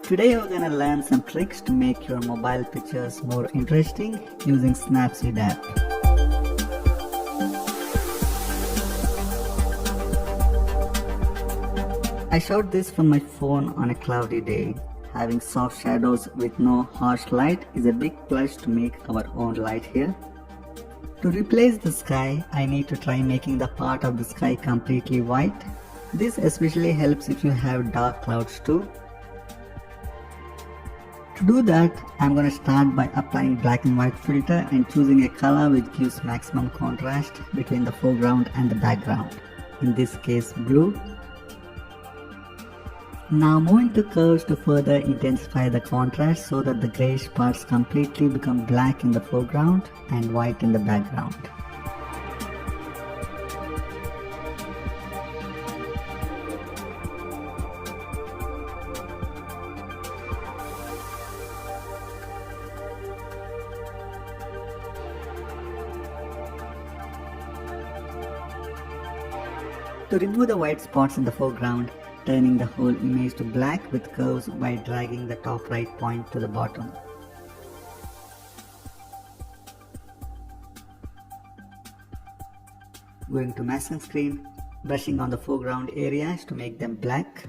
Today we're gonna learn some tricks to make your mobile pictures more interesting using Snapseed app. I shot this from my phone on a cloudy day. Having soft shadows with no harsh light is a big plus to make our own light here. To replace the sky, I need to try making the part of the sky completely white. This especially helps if you have dark clouds too. To do that, I'm going to start by applying black and white filter and choosing a color which gives maximum contrast between the foreground and the background. In this case, blue. Now moving to curves to further intensify the contrast so that the grayish parts completely become black in the foreground and white in the background. To remove the white spots in the foreground, turning the whole image to black with curves by dragging the top right point to the bottom. Going to masking screen, brushing on the foreground areas to make them black.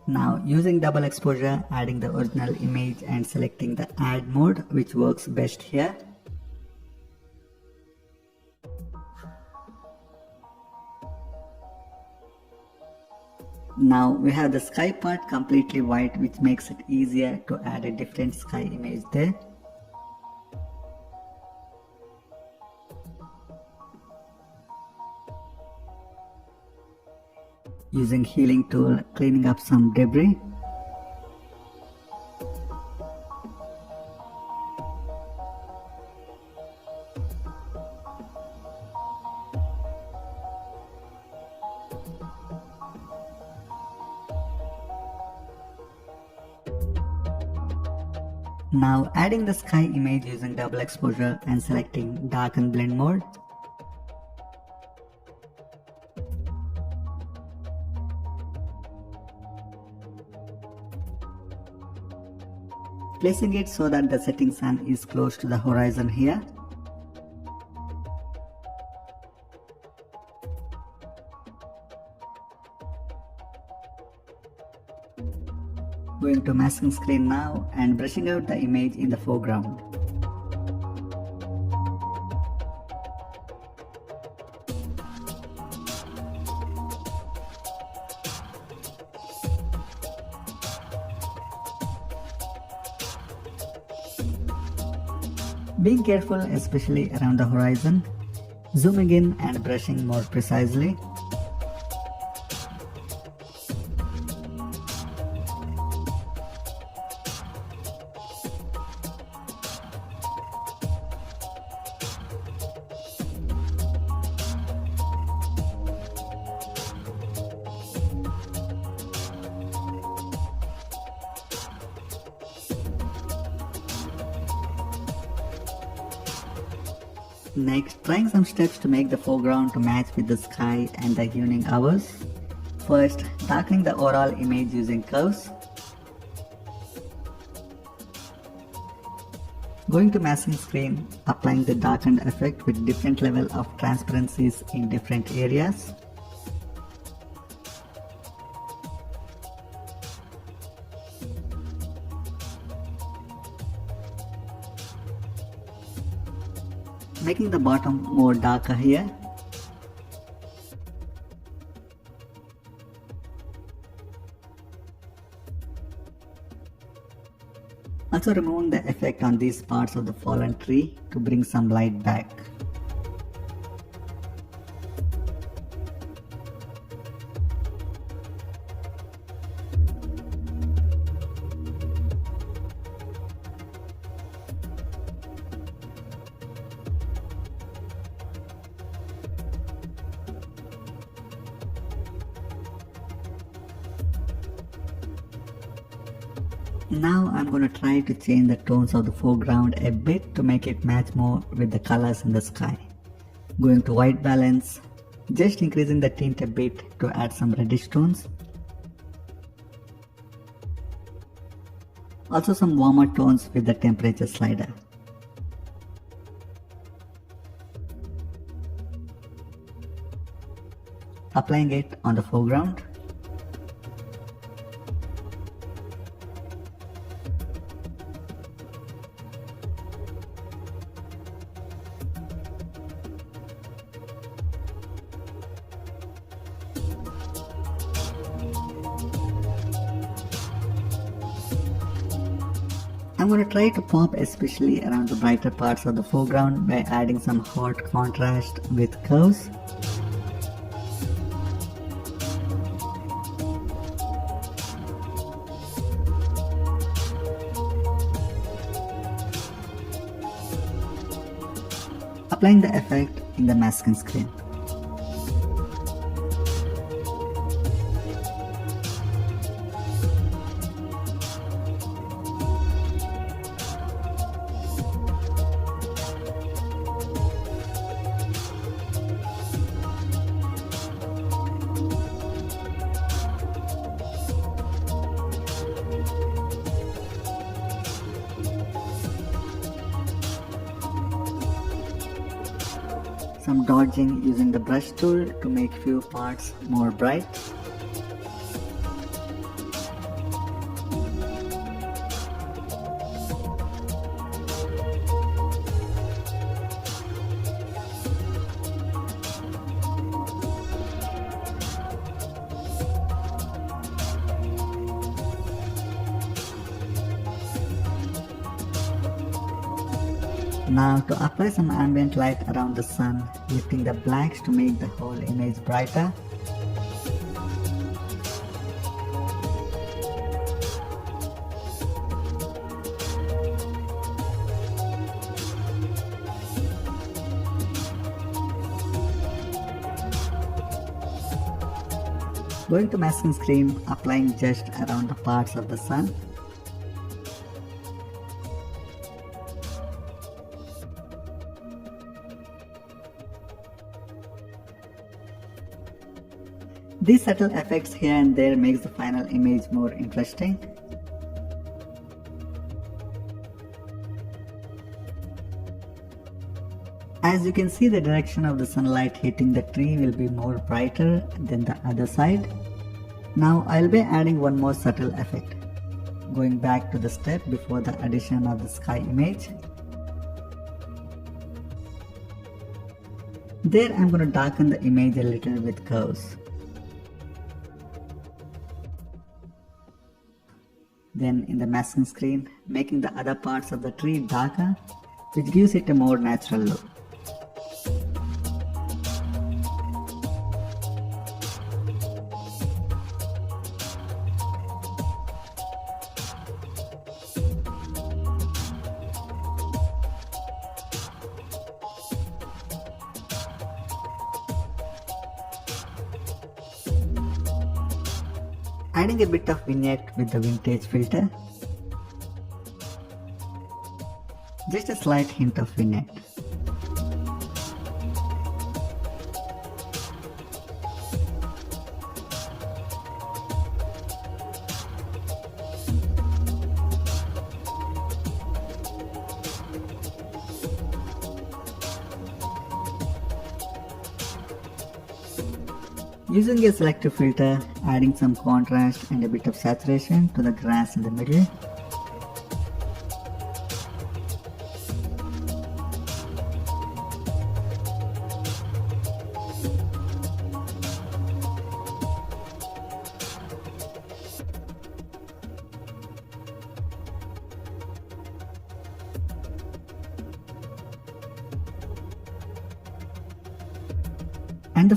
Now using double exposure, adding the original image and selecting the add mode which works best here. Now we have the sky part completely white, which makes it easier to add a different sky image there. Using healing tool, cleaning up some debris. Now adding the sky image using double exposure and selecting darken blend mode. Placing it so that the setting sun is close to the horizon here. Going to masking screen now and brushing out the image in the foreground. Being careful especially around the horizon, zooming in and brushing more precisely. Next, trying some steps to make the foreground to match with the sky and the evening hours. First, darkening the overall image using curves. Going to masking screen, applying the darkened effect with different level of transparencies in different areas. Making the bottom more darker here. Also removing the effect on these parts of the fallen tree to bring some light back. Now I'm going to try to change the tones of the foreground a bit to make it match more with the colors in the sky. Going to white balance, just increasing the tint a bit to add some reddish tones. Also some warmer tones with the temperature slider. Applying it on the foreground. I'm going to try to pop especially around the brighter parts of the foreground by adding some hot contrast with curves. Applying the effect in the masking screen. Some dodging using the brush tool to make few parts more bright. Now to apply some ambient light around the sun, lifting the blacks to make the whole image brighter. Going to masking screen, applying just around the parts of the sun. These subtle effects here and there makes the final image more interesting. As you can see, the direction of the sunlight hitting the tree will be more brighter than the other side. Now I'll be adding one more subtle effect. Going back to the step before the addition of the sky image. There I'm going to darken the image a little with curves. Then in the masking screen, making the other parts of the tree darker, which gives it a more natural look. Adding a bit of vignette with the vintage filter. Just a slight hint of vignette. Using a selective filter, adding some contrast and a bit of saturation to the grass in the middle. And the